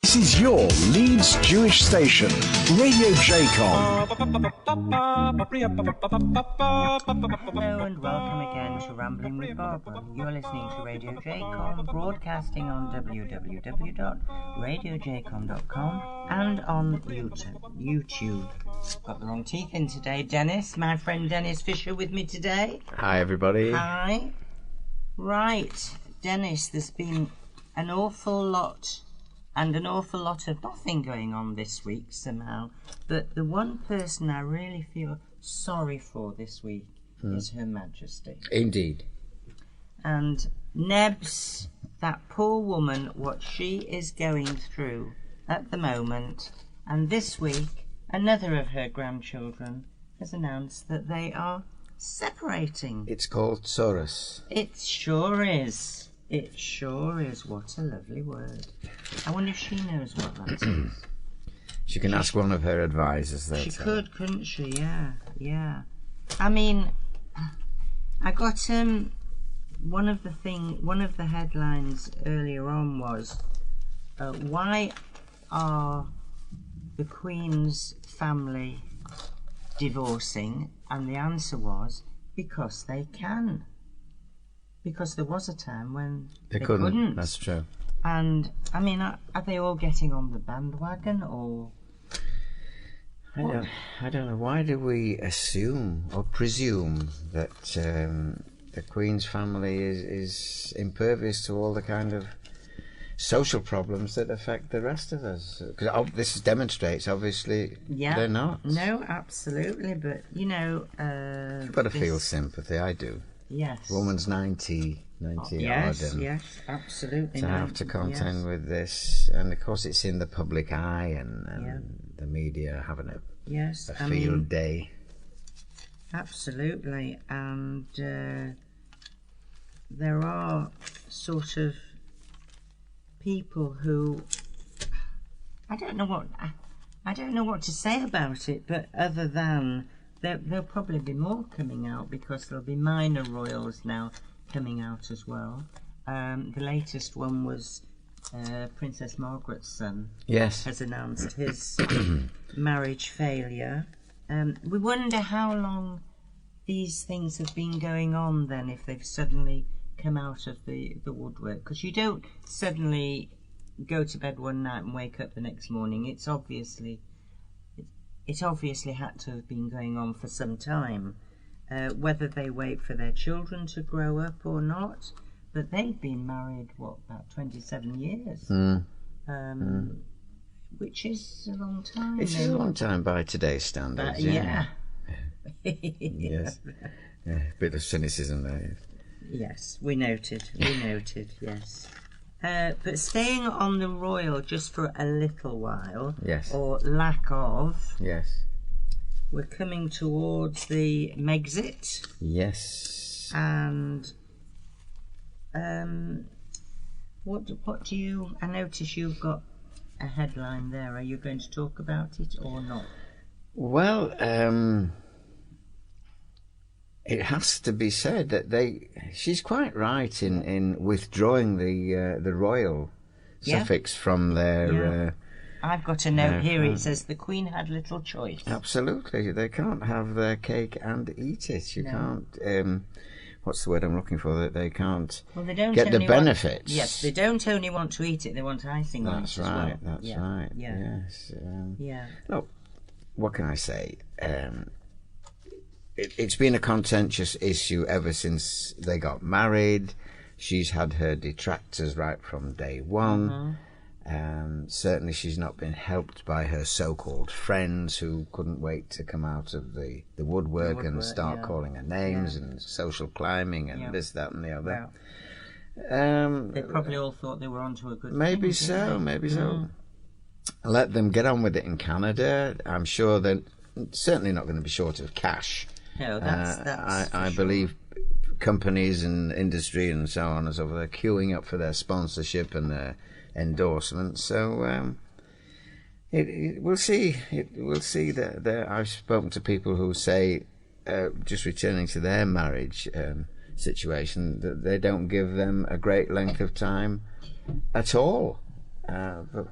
This is your Leeds Jewish station, Radio JCOM. Hello and welcome again to Rambling with Barbara. You're listening to Radio JCOM, broadcasting on www.radiojcom.com and on YouTube. Got the wrong teeth in today. Dennis, my friend Dennis Fisher with me today. Hi everybody. Hi. Right, Dennis, there's been an awful lot of nothing going on this week somehow. But the one person I really feel sorry for this week is Her Majesty. Indeed. And Nebs, that poor woman, what she is going through at the moment. And this week, another of her grandchildren has announced that they are separating. It's called Soros. It sure is. It sure is. What a lovely word. I wonder if she knows what that is. She can ask one of her advisors. She could, couldn't she? Yeah. I mean, I got one of the headlines earlier on was why are the Queen's family divorcing? And the answer was because they can. Because there was a time when they couldn't. That's true. And, I mean, are they all getting on the bandwagon, or... I don't know. Why do we assume or presume that the Queen's family is impervious to all the kind of social problems that affect the rest of us? Because this demonstrates, obviously, they're not. No, absolutely, but, you know... You've got to feel sympathy, I do. Yes. Woman's 90 yes, odd. Yes, absolutely. To have to contend with this, and of course it's in the public eye, and the media having a field day. Absolutely, and there are sort of people who I don't know what to say about it, but other than there'll probably be more coming out, because there'll be minor royals now coming out as well. The latest one was Princess Margaret's son. Yes. Has announced his marriage failure. We wonder how long these things have been going on then, if they've suddenly come out of the woodwork. Because you don't suddenly go to bed one night and wake up the next morning. It obviously had to have been going on for some time, whether they wait for their children to grow up or not. But they've been married, about 27 years, which is a long time. It's a long time by today's standards. Yeah. Yes. Bit of cynicism there. Yes, we noted, yes. But staying on the royal just for a little while, yes, or lack of, yes, we're coming towards the Megxit. Yes. And what do you... I notice you've got a headline there. Are you going to talk about it or not? Well, it has to be said that she's quite right in withdrawing the royal suffix from their... I've got a note here. It says the Queen had little choice. Absolutely. They can't have their cake and eat it. You can't... what's the word I'm looking for? That they can't get the benefits. Yes, they don't only want to eat it, they want icing on it as well. That's right. Yeah. Yes. Look, what can I say? It's been a contentious issue ever since they got married. She's had her detractors right from day one. Certainly she's not been helped by her so-called friends, who couldn't wait to come out of the woodwork and start calling her names and social climbing and this, that and the other. They probably all thought they were onto a good maybe thing. Maybe so. Let them get on with it in Canada. I'm sure they're certainly not going to be short of cash. No, that's I believe companies and industry and so on and so forth are queuing up for their sponsorship and their endorsements. So we'll see. We'll see that I've spoken to people who say, just returning to their marriage situation, that they don't give them a great length of time at all. But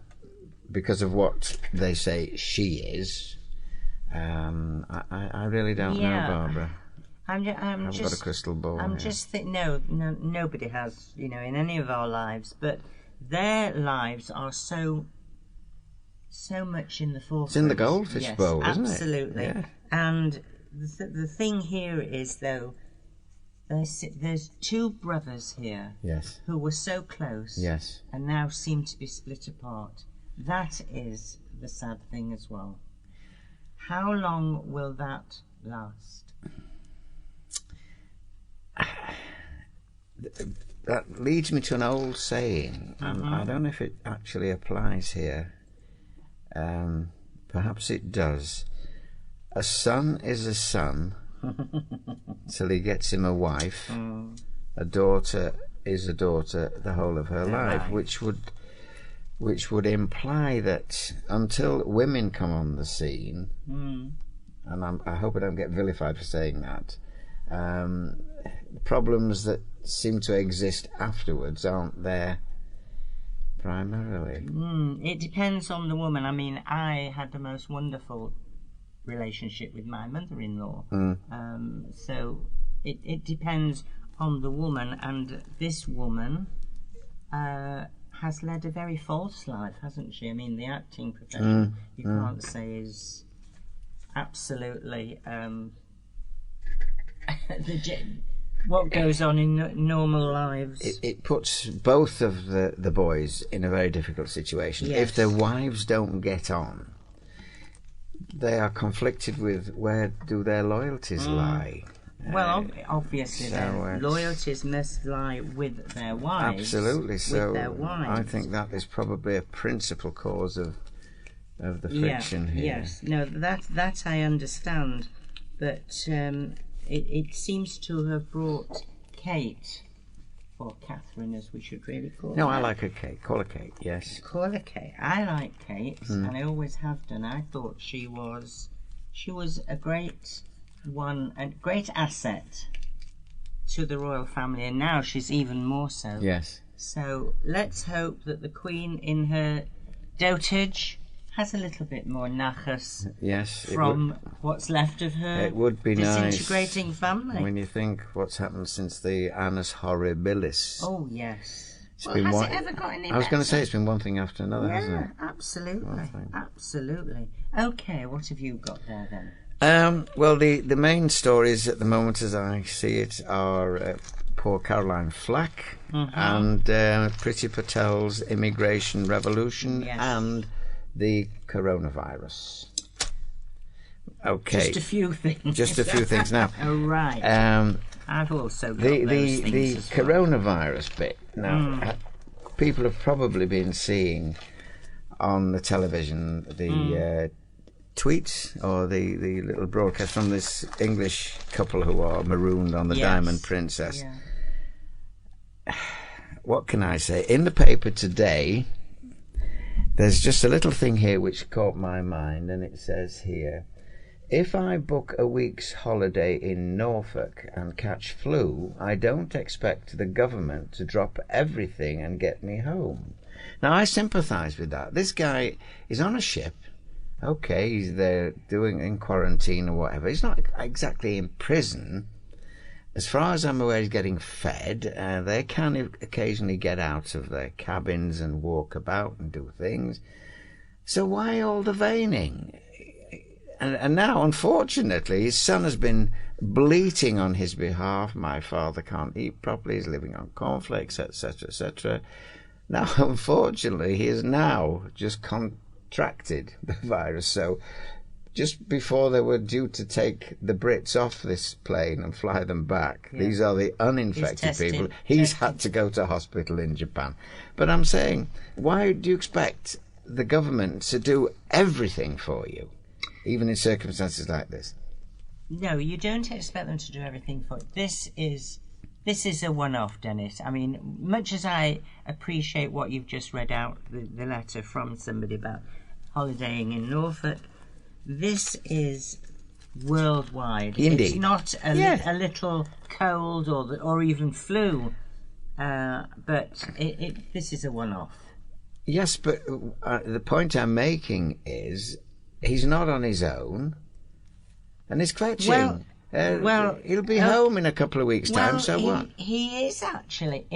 because of what they say she is. I really don't know, Barbara. I've got a crystal ball. I'm just thinking, no, nobody has, in any of our lives, but their lives are so much in the forefront. It's in the goldfish bowl, isn't it? Absolutely. Yeah. And the thing here is, though, there's two brothers here, yes, who were so close, yes, and now seem to be split apart. That is the sad thing as well. How long will that last? That leads me to an old saying, and I don't know if it actually applies here. Perhaps it does. A son is a son till he gets him a wife. A daughter is a daughter the whole of her life, which would imply that until women come on the scene, and I hope I don't get vilified for saying that, problems that seem to exist afterwards aren't there primarily. It depends on the woman. I mean, I had the most wonderful relationship with my mother-in-law. So it depends on the woman, and this woman has led a very false life, hasn't she? I mean, the acting profession, you can't say is absolutely what goes on in normal lives. It puts both of the boys in a very difficult situation. Yes. If their wives don't get on, they are conflicted with where do their loyalties lie. Well, obviously, their loyalties must lie with their wives. Absolutely. So with their wives. I think that is probably a principal cause of the friction here. Yes. No, that I understand, but it seems to have brought Kate, or Catherine, as we should really call her. No, I like her Kate. Call her Kate. Yes. Call her Kate. I like Kate, and I always have done. I thought she was a great one, a great asset to the royal family, and now she's even more so. Yes. So let's hope that the Queen, in her dotage, has a little bit more nachas from what's left of her. It would be disintegrating nice family. when you think what's happened since the Annus Horribilis. Oh yes. It's Well, been has it ever got any I was going to better? say it's been one thing after another, hasn't it? Absolutely, absolutely. Okay, what have you got there then? Well, the main stories at the moment, as I see it, are poor Caroline Flack and Priti Patel's immigration revolution and the coronavirus. Okay. Just a few things. Just a few things now. Oh, right. I've also got those things the as well. coronavirus bit. Now, people have probably been seeing on the television the tweets or the little broadcast from this English couple who are marooned on the Diamond Princess. Yeah. What can I say? In the paper today, there's just a little thing here which caught my mind, and it says here, if I book a week's holiday in Norfolk and catch flu, I don't expect the government to drop everything and get me home. Now, I sympathise with that. This guy is on a ship. Okay, he's there doing in quarantine or whatever. He's not exactly in prison. As far as I'm aware, he's getting fed. They can occasionally get out of their cabins and walk about and do things. So why all the veining? And now, unfortunately, his son has been bleating on his behalf. My father can't eat properly. He's living on cornflakes, etc., etc. Now, unfortunately, he has now just contracted the virus. So just before they were due to take the Brits off this plane and fly them back, these are the uninfected people. He's had to go to hospital in Japan. But I'm saying, why do you expect the government to do everything for you, even in circumstances like this? No, you don't expect them to do everything for you. This is a one-off, Dennis. I mean, much as I appreciate what you've just read out, the letter from somebody about holidaying in Norfolk, this is worldwide. Indeed. It's not a little cold or even flu, but this is a one-off. Yes, but the point I'm making is he's not on his own, and he's clutching. He'll be home in a couple of weeks' time, so what? He is actually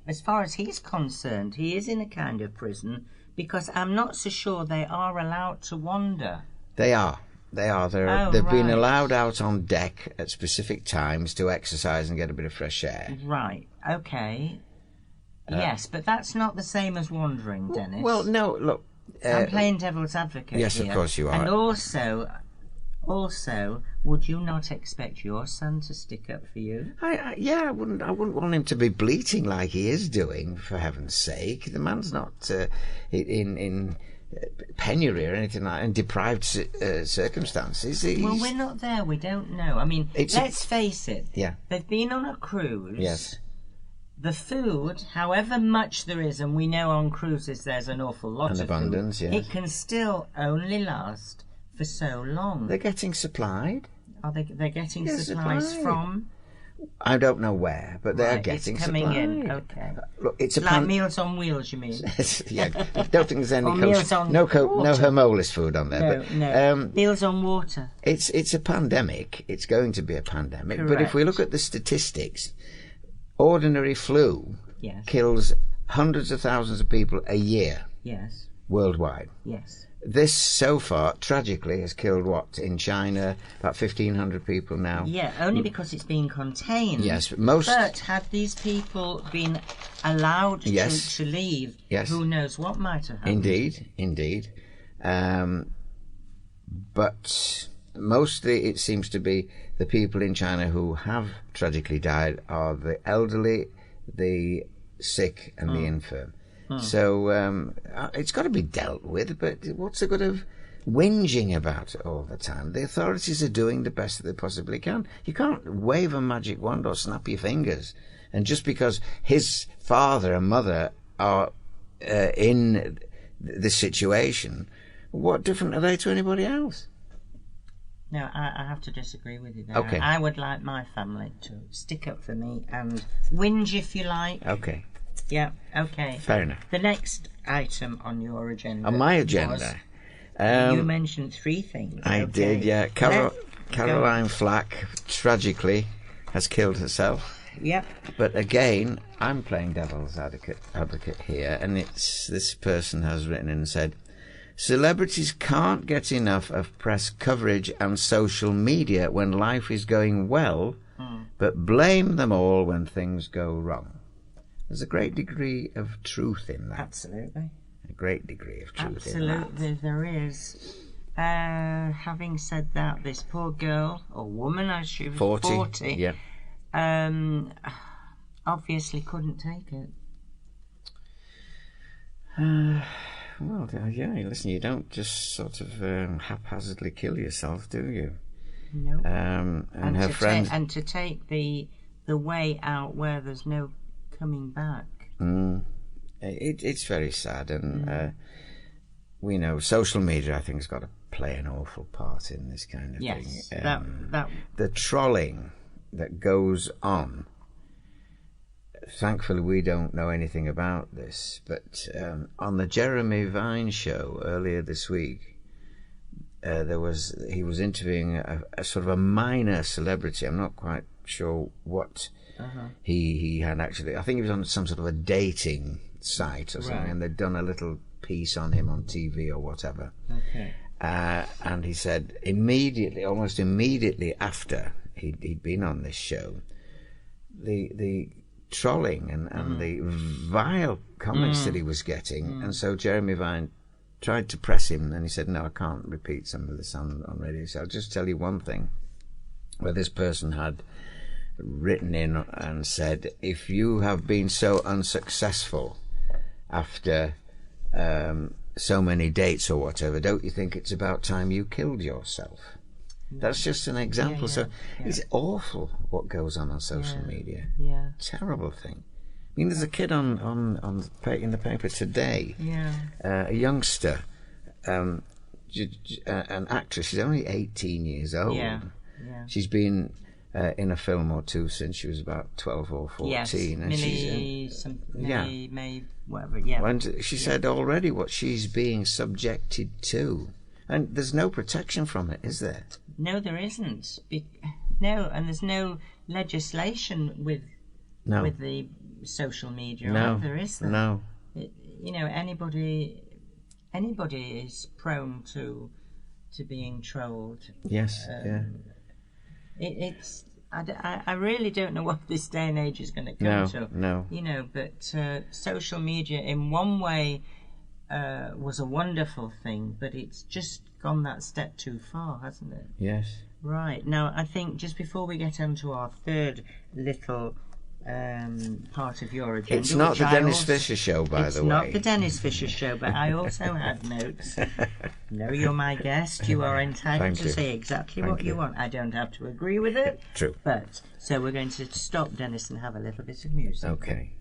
as far as he's concerned, he is in a kind of prison, because I'm not so sure they are allowed to wander. They are. They've been allowed out on deck at specific times to exercise and get a bit of fresh air. Right, okay. Yes, but that's not the same as wandering, Dennis. Well, no, look... I'm playing devil's advocate Yes, here. of course you are. And also, would you not expect your son to stick up for you? I wouldn't want him to be bleating like he is doing, for heaven's sake. The man's not in penury or anything like that, in deprived circumstances. Well, we're not there. We don't know. I mean, let's face it. Yeah. They've been on a cruise. Yes. The food, however much there is, and we know on cruises there's an awful lot of abundance, food, yes. it can still only last for so long. They're getting supplied. Are they're getting supplies from? I don't know where, but they're getting it's coming supplied. in. Okay. Look, it's like Meals on Wheels, you mean? Yeah. I don't think there's any no Hermolis food on there. No. Meals on Water. It's a pandemic. It's going to be a pandemic. Correct. But if we look at the statistics, ordinary flu Yes. kills hundreds of thousands of people a year. Yes. Worldwide. Yes. This, so far, tragically, has killed, in China, about 1,500 people now. Yeah, only because it's been contained. Yes, but had these people been allowed to leave, who knows what might have happened. Indeed. But mostly it seems to be the people in China who have tragically died are the elderly, the sick, and the infirm. So it's got to be dealt with, but what's the good of whinging about it all the time? The authorities are doing the best that they possibly can. You can't wave a magic wand or snap your fingers, and just because his father and mother are in this situation, what different are they to anybody else? No, I have to disagree with you there. Okay. I would like my family to stick up for me and whinge if you like. Okay. Yeah, okay. Fair enough. The next item on your agenda. On my agenda. You mentioned three things. I did, yeah. Caroline Flack, tragically, has killed herself. Yep. But again, I'm playing devil's advocate here, and this person has written in and said, celebrities can't get enough of press coverage and social media when life is going well, but blame them all when things go wrong. There's a great degree of truth in that. Absolutely. A great degree of truth in that. Absolutely, there is. Having said that, this poor girl, or woman, she was 40, yeah. Obviously couldn't take it. Well, yeah, listen, you don't just sort of haphazardly kill yourself, do you? No. And her friend... and to take the way out where there's no coming back. It's very sad, and we know social media, I think, has got to play an awful part in this kind of thing. Yes, the trolling that goes on. Thankfully, we don't know anything about this, but on the Jeremy Vine show earlier this week, he was interviewing a sort of a minor celebrity. I'm not quite sure what he had actually. I think he was on some sort of a dating site or something, and they'd done a little piece on him on TV or whatever. Okay. And he said almost immediately after he'd been on this show, the trolling and the vile comments that he was getting, and so Jeremy Vine tried to press him, and he said, no, I can't repeat some of this on radio, so I'll just tell you one thing, where this person had written in and said, if you have been so unsuccessful after so many dates or whatever, don't you think it's about time you killed yourself? That's just an example. It's awful what goes on social media. Yeah, terrible thing. I mean, there's a kid in the paper today. Yeah, a youngster, an actress. She's only 18 years old. Yeah, she's been in a film or two since she was about 12 or 14. Yes, And Millie, May, whatever, yeah. And she said already what she's being subjected to. And there's no protection from it, is there? No, there isn't. No, and there's no legislation with the social media either, is there? No. Anybody is prone to being trolled. Yes, yeah. I really don't know what this day and age is going to come to. No. But social media in one way was a wonderful thing, but it's just gone that step too far, hasn't it? Yes. Right. Now, I think just before we get on to our third little part of your agenda... It's not the Dennis Fisher show, by the way. It's not the Dennis Fisher show, but I also had notes. No, you're my guest. You are entitled to say exactly what you want. I don't have to agree with it. True. But, so we're going to stop, Dennis, and have a little bit of music. Okay.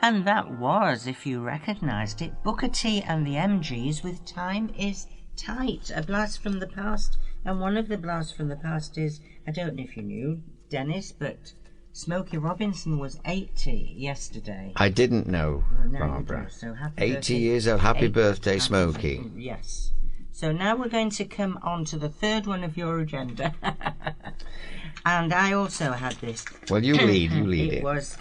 And that was, if you recognised it, Booker T and the MGs with Time Is Tight, a blast from the past. And one of the blasts from the past is, I don't know if you knew, Dennis, but Smokey Robinson was 80 yesterday. I didn't know, Well, now you Barbara. do, so happy 80 birthday. years old. Happy birthday, Smokey. Yes. So now we're going to come on to the third one of your agenda. And I also had this. Well, you lead it. It was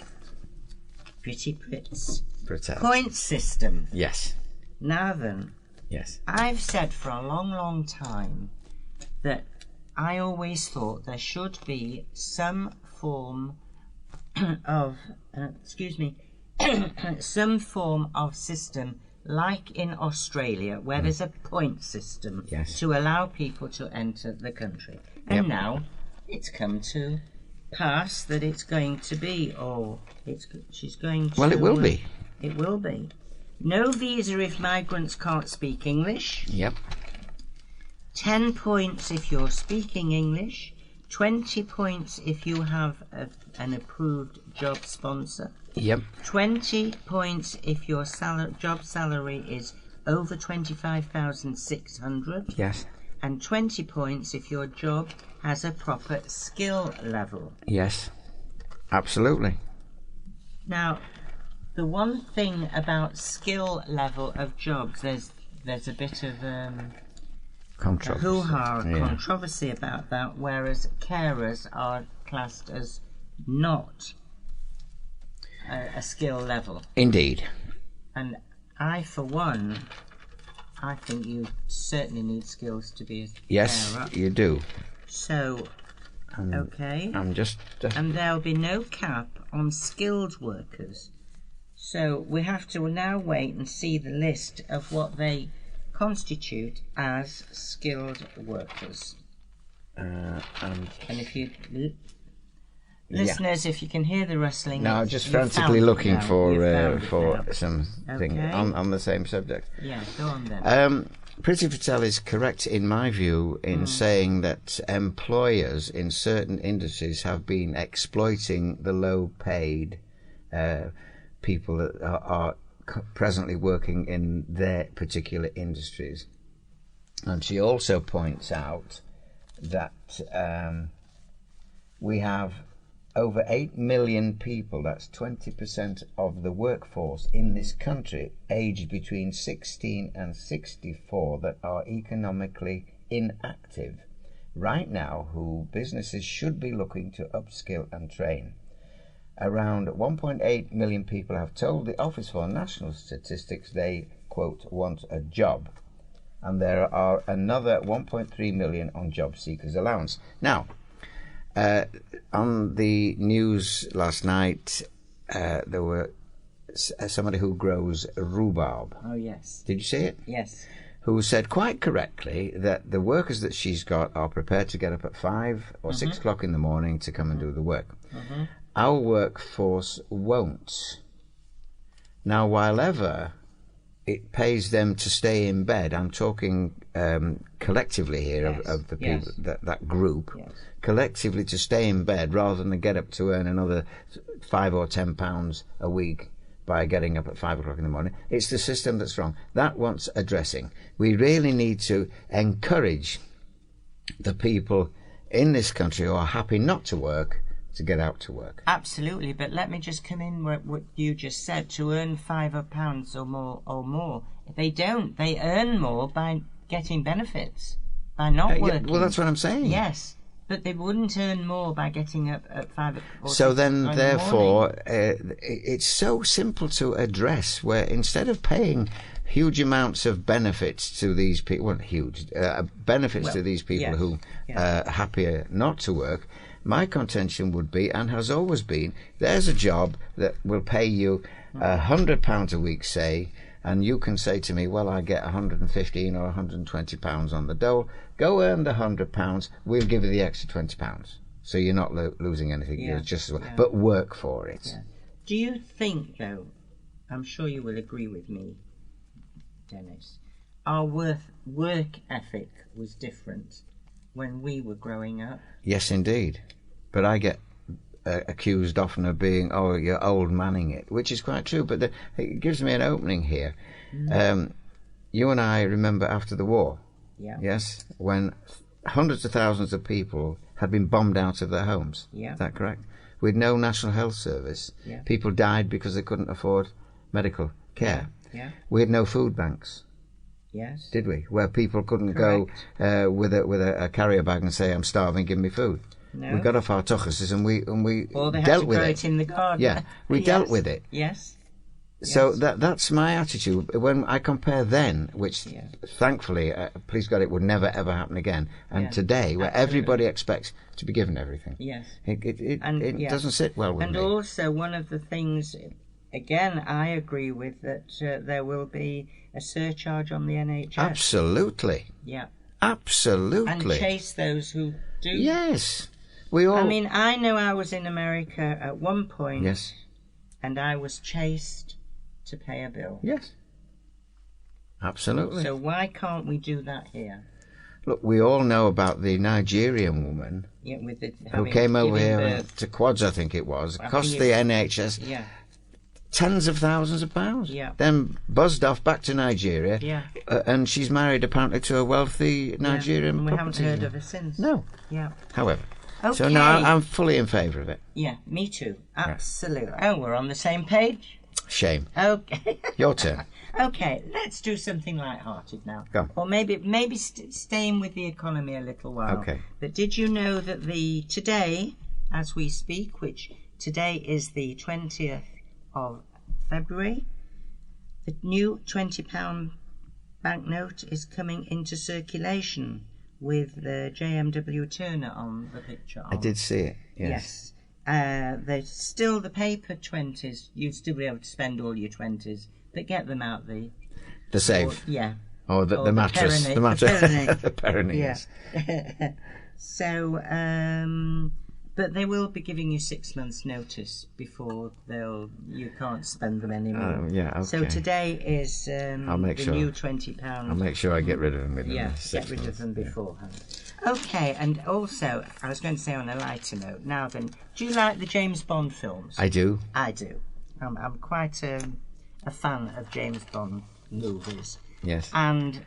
Pretty Pritz. Protect. Point system. Yes. Now then, Yes. I've said for a long, long time that I always thought there should be some form of, some form of system like in Australia where there's a point system Yes. to allow people to enter the country. And now it's come to pass that it's going to be, she's going to... Well, it will be. It will be. No visa if migrants can't speak English. Yep. 10 points if you're speaking English. 20 points if you have an approved job sponsor. Yep. 20 points if your job salary is over 25,600. Yes. And 20 points if your job has a proper skill level. Yes. Absolutely. Now, the one thing about skill level of jobs, there's a bit of Controversy. hoo-ha and Yeah. controversy about that, whereas carers are classed as not a skill level. Indeed. And I, for one, I think you certainly need skills to be a Yes, carer. you do. So, okay. I'm just... And there'll be no cap on skilled workers. So we have to now wait and see the list of what they constitute as skilled workers. And if you... Listeners, if you can hear the rustling... No, I'm just frantically looking for something on the same subject. Yeah, go on then. Priti Patel is correct, in my view, in saying that employers in certain industries have been exploiting the low-paid people that are presently working in their particular industries. And she also points out that we have over 8 million people, that's 20% of the workforce in this country, aged between 16 and 64, that are economically inactive right now, who businesses should be looking to upskill and train. Around 1.8 million people have told the Office for National Statistics they, quote, want a job. And there are another 1.3 million on job seekers allowance. Now, on the news last night, there were somebody who grows rhubarb. Oh, yes. Did you see it? Yes. Who said quite correctly that the workers that she's got are prepared to get up at 5 or 6 o'clock in the morning to come and do the work. Our workforce won't. Now, while ever it pays them to stay in bed, I'm talking collectively here of the people, that group, collectively to stay in bed rather than get up to earn another £5 or £10 a week by getting up at 5 o'clock in the morning. It's the system that's wrong. That wants addressing. We really need to encourage the people in this country who are happy not to work to get out to work. Absolutely, but let me just come in with what you just said, to earn £5 or more. If they don't, they earn more by getting benefits, by not working. Well, that's what I'm saying. Yes, but they wouldn't earn more by getting up at 5 or 6 So then, in therefore, it's so simple to address, where instead of paying huge amounts of benefits to these people, well, huge benefits to these people who are happier not to work, my contention would be, and has always been, there's a job that will pay you £100 a week, say, and you can say to me, well, I get £115 or £120 on the dole. Go earn the £100, we'll give you the extra £20. So you're not losing anything, you're just as well. But work for it. Yeah. Do you think, though, I'm sure you will agree with me, Dennis, our work ethic was different when we were growing up? Yes, indeed. But I get accused often of being, oh, you're old manning it, which is quite true. But it gives me an opening here. You and I remember after the war, yes, when hundreds of thousands of people had been bombed out of their homes. Is that correct? With no National Health Service. People died because they couldn't afford medical care. We had no food banks. Yes. Did we? Where people couldn't go with a carrier bag and say, "I'm starving, give me food." No. We got off our tuchuses and we or they had dealt to with grow it. In the garden. Yeah, we dealt with it. Yes. So that's my attitude. When I compare then, which thankfully, please God, it would never ever happen again, and today, where everybody expects to be given everything. Yes. It doesn't sit well with me. And also, one of the things, again, I agree with that there will be a surcharge on the NHS. Absolutely. Yeah. Absolutely. And chase those who do. Yes. We all. I mean, I know I was in America at one point. Yes. And I was chased to pay a bill. Yes. Absolutely. So why can't we do that here? Look, we all know about the Nigerian woman who came over here to Quads, I think it was, cost the NHS tens of thousands of pounds. Then buzzed off back to Nigeria, and she's married apparently to a wealthy Nigerian. And we haven't property. heard of her since. No. Yeah. However. Okay. So now I'm fully in favour of it. Yeah, me too. Absolutely. Oh, we're on the same page? Shame. Okay. Your turn. Okay, let's do something light-hearted now. Go. Or maybe staying with the economy a little while. Okay. But did you know that today, as we speak, which today is the 20th of February, the new £20 banknote is coming into circulation with the JMW Turner on the picture. I did see it, yes. There's still the paper 20s. You'd still be able to spend all your 20s, but get them out the safe. Or the mattress. The mattress. The Pyrenees. Yeah. So, but they will be giving you 6 months' notice before you can't spend them anymore. Okay. So today is the new £20. I'll make sure I get rid of them within get rid of them beforehand. Okay, and also, I was going to say on a lighter note, now then, do you like the James Bond films? I do. I do. I'm quite a fan of James Bond movies. Yes. And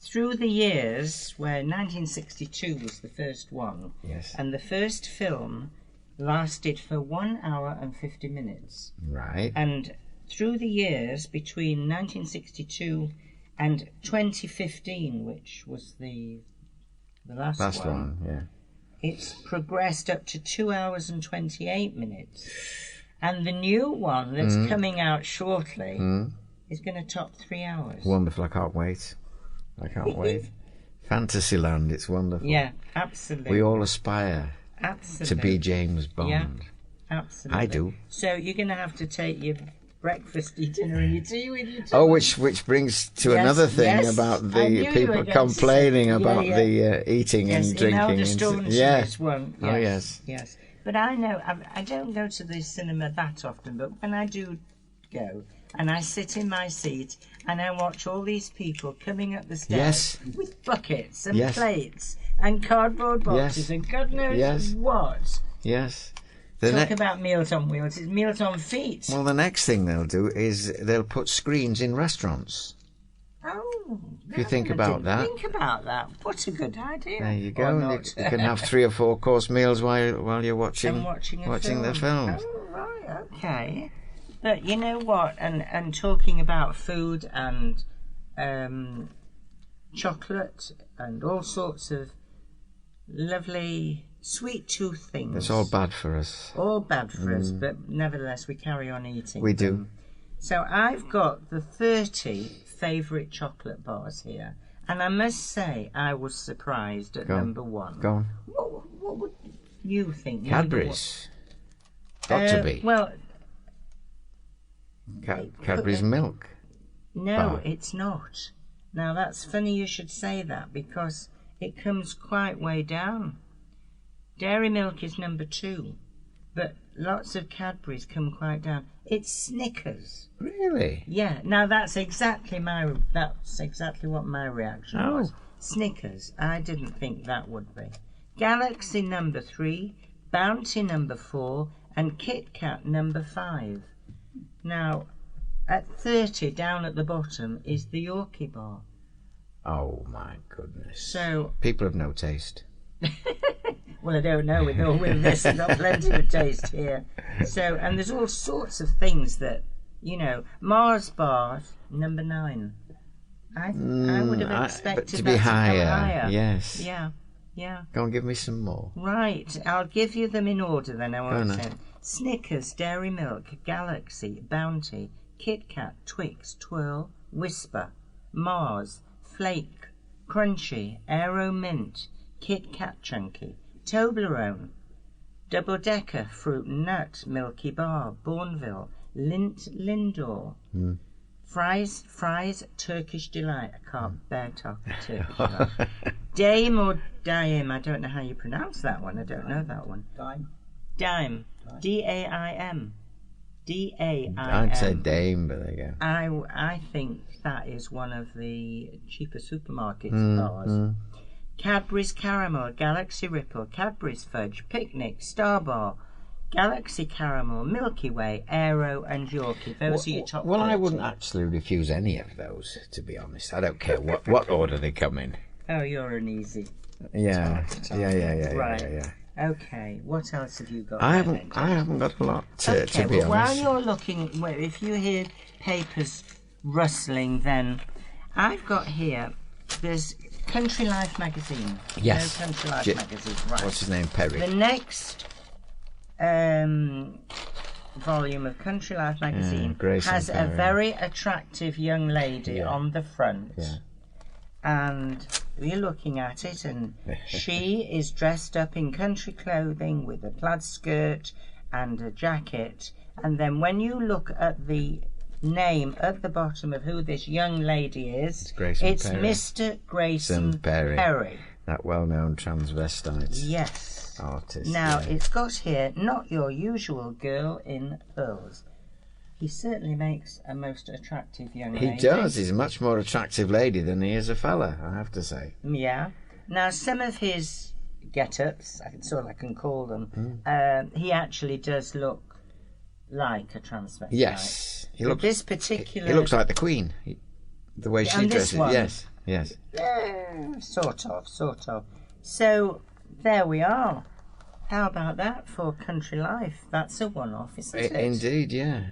through the years, where 1962 was the first one, and the first film lasted for 1 hour and 50 minutes. Right. And through the years, between 1962 and 2015, which was the last one, it's progressed up to 2 hours and 28 minutes. And the new one that's coming out shortly is going to top 3 hours. Wonderful. I can't wait. Fantasyland, it's wonderful. Yeah, absolutely. We all aspire to be James Bond. Yeah, absolutely. I do. So you're going to have to take your breakfast, your dinner and your tea with you too. Oh, which brings to another thing about the people complaining about the eating and drinking. Yes. Oh, yes. Yes. But I know, I don't go to the cinema that often, but when I do go, and I sit in my seat and I watch all these people coming up the stairs with buckets and plates and cardboard boxes and God knows what. Yes. Talk about Meals on Wheels. It's Meals on Feet. Well, the next thing they'll do is they'll put screens in restaurants. Oh. If you think about that. Think about that. What a good idea. There you go. You can have 3 or 4 course meals while you're watching the films. Oh, right. Okay. But you know what? And talking about food and chocolate and all sorts of lovely sweet tooth things. It's all bad for us. All bad for us, but nevertheless we carry on eating. We do. So I've got the 30 favourite chocolate bars here, and I must say I was surprised at number 1. Go on. What would you think? Cadbury's. Got to be. Well, Cadbury's milk. No, it's not. Now that's funny you should say that because it comes quite way down. Dairy milk is number 2, but lots of Cadbury's come quite down. It's Snickers. Really? Yeah. Now that's exactly what my reaction was. Snickers. I didn't think that would be. Galaxy number 3, Bounty number 4, and Kit Kat number 5. Now, at 30, down at the bottom, is the Yorkie bar. Oh my goodness. So people have no taste. well, I don't know. With all with this, I've got plenty of taste here. So, and there's all sorts of things that, you know, Mars bars number 9. I would have expected to be higher. Yes. Yeah. Yeah. Go on, give me some more. Right, I'll give you them in order then. I want no. to say Snickers, Dairy Milk, Galaxy, Bounty, Kit Kat, Twix, Twirl, Whisper, Mars, Flake, Crunchy, Aero Mint, Kit Kat Chunky, Toblerone, Double Decker, Fruit and Nut, Milky Bar, Bourneville, Lindt Lindor, Fries, Turkish Delight. I can't bear talking Turkish Delight. Dame or Dime, I don't know how you pronounce that one. I don't know that one. Dime. D-A-I-M. D-A-I-M. I'd say Dame, but there you go. I think that is one of the cheaper supermarkets bars. Cadbury's Caramel, Galaxy Ripple, Cadbury's Fudge, Picnic, Star Bar, Galaxy Caramel, Milky Way, Aero and Yorkie. Those are your top 30. I wouldn't actually refuse any of those, to be honest. I don't care what order they come in. Oh, you're an easy. Yeah. Right. Yeah. Okay, what else have you got? I haven't got a lot to be honest. While you're looking, if you hear papers rustling, then I've got here, there's Country Life magazine. Yes. No Country Life magazine, right. What's his name, Perry? The next volume of Country Life magazine has a very attractive young lady on the front. Yeah. And we're looking at it, and she is dressed up in country clothing with a plaid skirt and a jacket. And then when you look at the name at the bottom of who this young lady is, it's Perry. Mr. Grayson Perry. That well-known transvestite artist. Now, it's got here, not your usual girl in pearls. He certainly makes a most attractive young lady. He does. He's a much more attractive lady than he is a fella, I have to say. Yeah. Now, some of his get-ups, that's all I can call them, he actually does look like a transvestite. Yes. He looks like the Queen. The way she dresses. Yes. Sort of. So, there we are. How about that for Country Life? That's a one-off, isn't it? Indeed, yeah.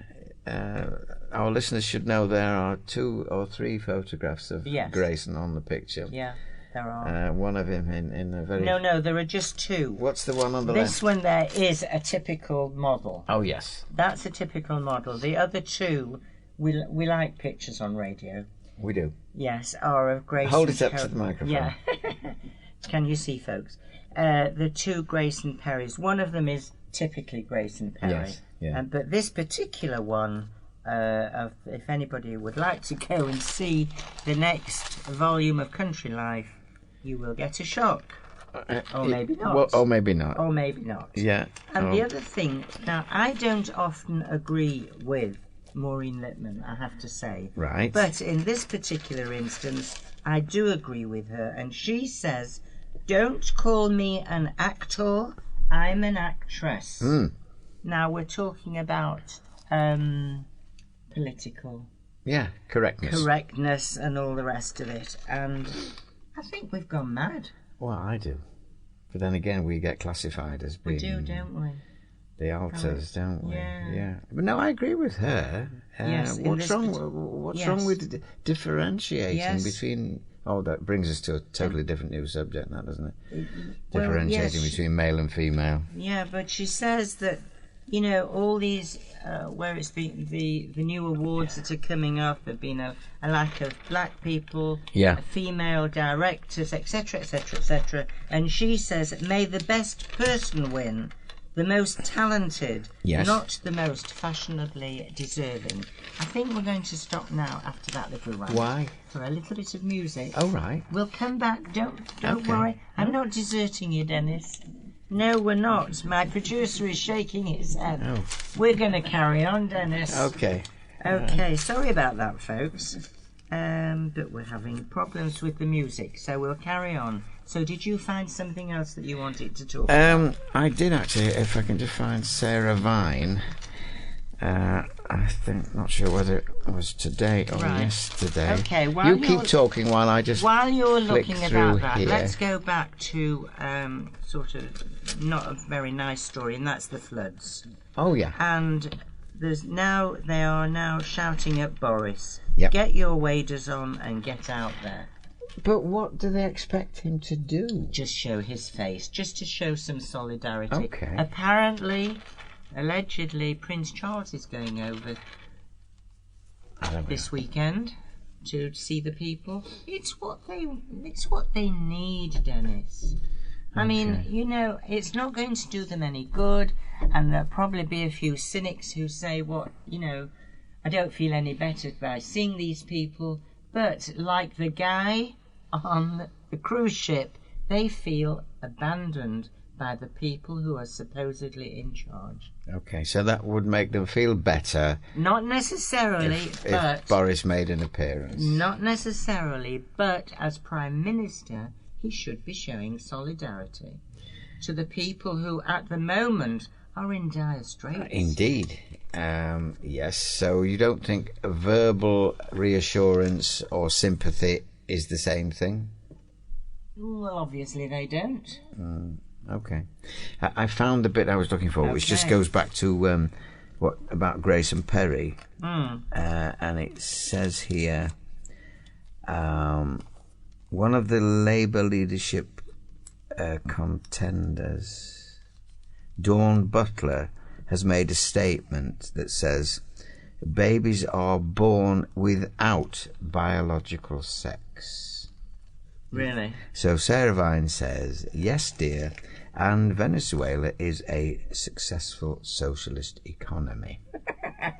Our listeners should know there are 2 or 3 photographs of Grayson on the picture. Yeah, there are. One of him in a very... No, there are just 2. What's the one on the left? This one there is a typical model. Oh, yes. That's a typical model. The other 2, we like pictures on radio. We do. Yes, are of Grayson. Hold it up to the microphone. Yeah. Can you see, folks? The 2 Grayson Perrys. One of them is typically Grayson Perry. Yes. Yeah. But this particular one, if anybody would like to go and see the next volume of Country Life, you will get a shock. Or maybe not. Well, or maybe not. Or maybe not. Yeah. And the other thing, now, I don't often agree with Maureen Lipman, I have to say. Right. But in this particular instance, I do agree with her. And she says, don't call me an actor, I'm an actress. Now, we're talking about political correctness and all the rest of it. And I think we've gone mad. Well, I do. But then again, we get classified as being... We do, don't we? The alters, don't we? Yeah. But no, I agree with her. What's wrong with differentiating between... Oh, that brings us to a totally different new subject now, doesn't it? Differentiating between male and female. Yeah, but she says that, you know, all these, where it's the new awards that are coming up, have been a lack of black people, female directors, etc., etc., etc. And she says, may the best person win, the most talented, not the most fashionably deserving. I think we're going to stop now after that little rant. Why? For a little bit of music. Oh, right. We'll come back. Don't worry. I'm not deserting you, Dennis. No, we're not. My producer is shaking his head. Oh. We're going to carry on, Dennis. Okay. Sorry about that, folks. But we're having problems with the music, so we'll carry on. So did you find something else that you wanted to talk about? I did actually. If I can just find Sarah Vine. I think, not sure whether it was today or yesterday. Okay, you keep talking while I just while you're looking about that, here. let's go back to sort of not a very nice story, and that's the floods. Oh yeah. And they are now shouting at Boris. Yep. Get your waders on and get out there. But what do they expect him to do? Just show his face, just to show some solidarity. Okay. Apparently, allegedly, Prince Charles is going over this weekend to see the people. It's what they need, Dennis. I mean, you know, it's not going to do them any good, and there'll probably be a few cynics who say, "What, you know, I don't feel any better by seeing these people." But like the guy on the cruise ship, they feel abandoned by the people who are supposedly in charge. Okay, so that would make them feel better. Not necessarily, if Boris made an appearance. Not necessarily, but as Prime Minister, he should be showing solidarity to the people who, at the moment, are in dire straits. Indeed. Yes, so you don't think verbal reassurance or sympathy is the same thing? Well, obviously they don't. Okay. I found the bit I was looking for, which just goes back to what about Grayson Perry. And it says here, one of the Labour leadership contenders, Dawn Butler, has made a statement that says babies are born without biological sex. Really? So Sarah Vine says, yes, dear, and Venezuela is a successful socialist economy.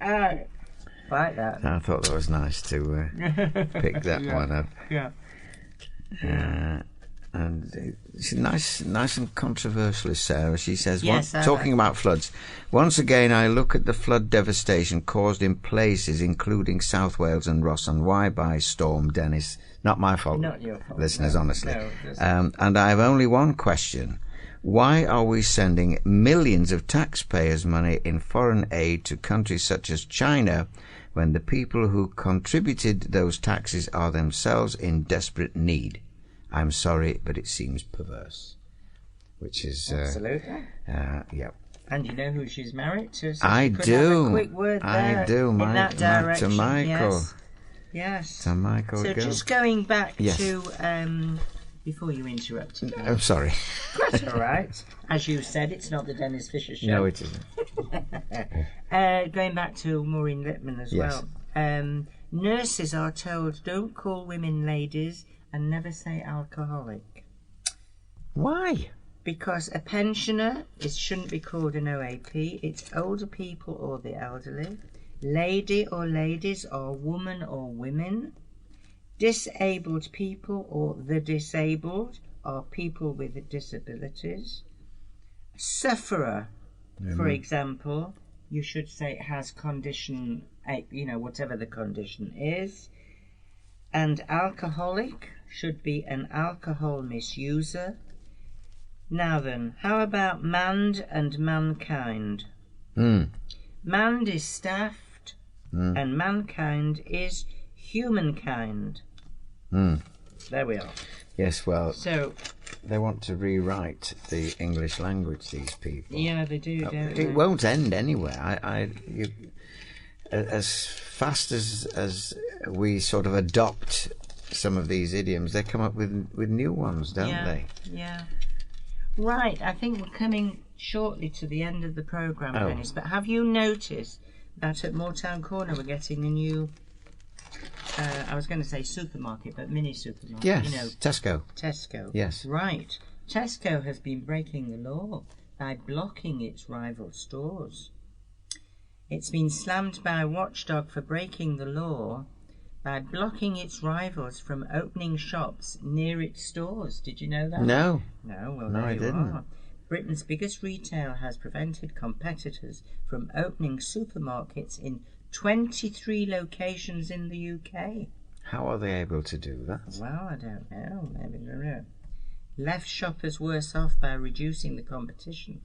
Like that. I thought that was nice to pick that one up. Yeah. And it's nice and controversial, Sarah. She says, Yes, talking about floods, once again I look at the flood devastation caused in places including South Wales and Ross and Wye by Storm Dennis. Not my fault, Not your fault, listeners, no, honestly. No, and I have only one question. Why are we sending millions of taxpayers' money in foreign aid to countries such as China when the people who contributed those taxes are themselves in desperate need? I'm sorry, but it seems perverse. Which is... Absolutely. Yeah. And you know who she's married to? So I do. Have a quick word there I do. in that direction. To Michael. Yes. To Michael. So just going back Yes. to... before you interrupted me. I'm sorry. That's all right. As you said, it's not the Dennis Fisher show. No, it isn't. Going back to Maureen Lipman as Yes. well. Nurses are told, don't call women ladies and never say alcoholic. Why? Because a pensioner shouldn't be called an OAP. It's older people or the elderly. Lady or ladies or woman or women. Disabled people or the disabled are people with disabilities. Sufferer, for example, you should say it has condition, whatever the condition is. And alcoholic should be an alcohol misuser. Now then, how about manned and mankind? Manned is staffed, and mankind is humankind. There we are. Yes, well, So they want to rewrite the English language, these people. yeah, they do, don't they? It won't end anywhere. As fast as we sort of adopt some of these idioms, they come up with new ones, don't they? Yeah. Right, I think we're coming shortly to the end of the programme, Dennis, but have you noticed that at Moortown Corner we're getting a new, I was going to say supermarket, but mini supermarket. Yes, Tesco. Tesco. Yes. Right. Tesco has been breaking the law by blocking its rival stores. It's been slammed by a watchdog for breaking the law by blocking its rivals from opening shops near its stores. Did you know that? No. No, well, No, there I you didn't. are. Britain's biggest retailer has prevented competitors from opening supermarkets in 23 locations in the UK. How are they able to do that? Well, I don't know. Maybe I don't know. left shoppers worse off by reducing the competition.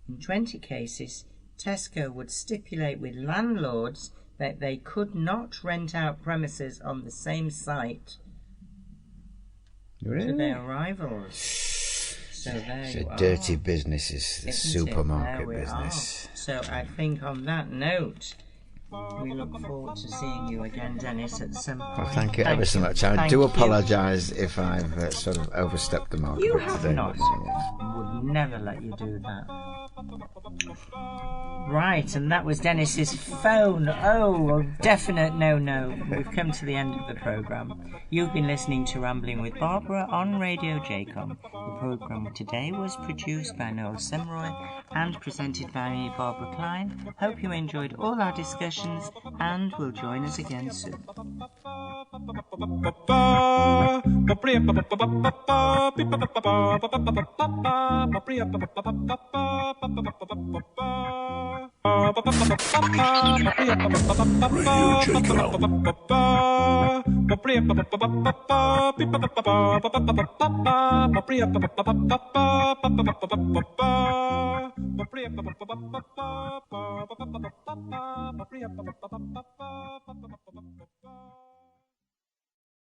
In 20 cases, Tesco would stipulate with landlords that they could not rent out premises on the same site to their rivals. So there It's you a are. dirty business, is the Isn't it? supermarket There we business. are. So I think on that note, we look forward to seeing you again, Dennis, at some point. Well, thank you ever so much. I Thank do you. apologise if I've sort of overstepped the mark. You a bit have today, not. but, yeah. Would never let you do that. Right, and that was Dennis's phone. Oh, a definite no. We've come to the end of the programme. You've been listening to Rambling with Barbara on Radio JCOM. The programme today was produced by Noel Semroy and presented by me, Barbara Klein. Hope you enjoyed all our discussions and will join us again soon. Radio Jacob.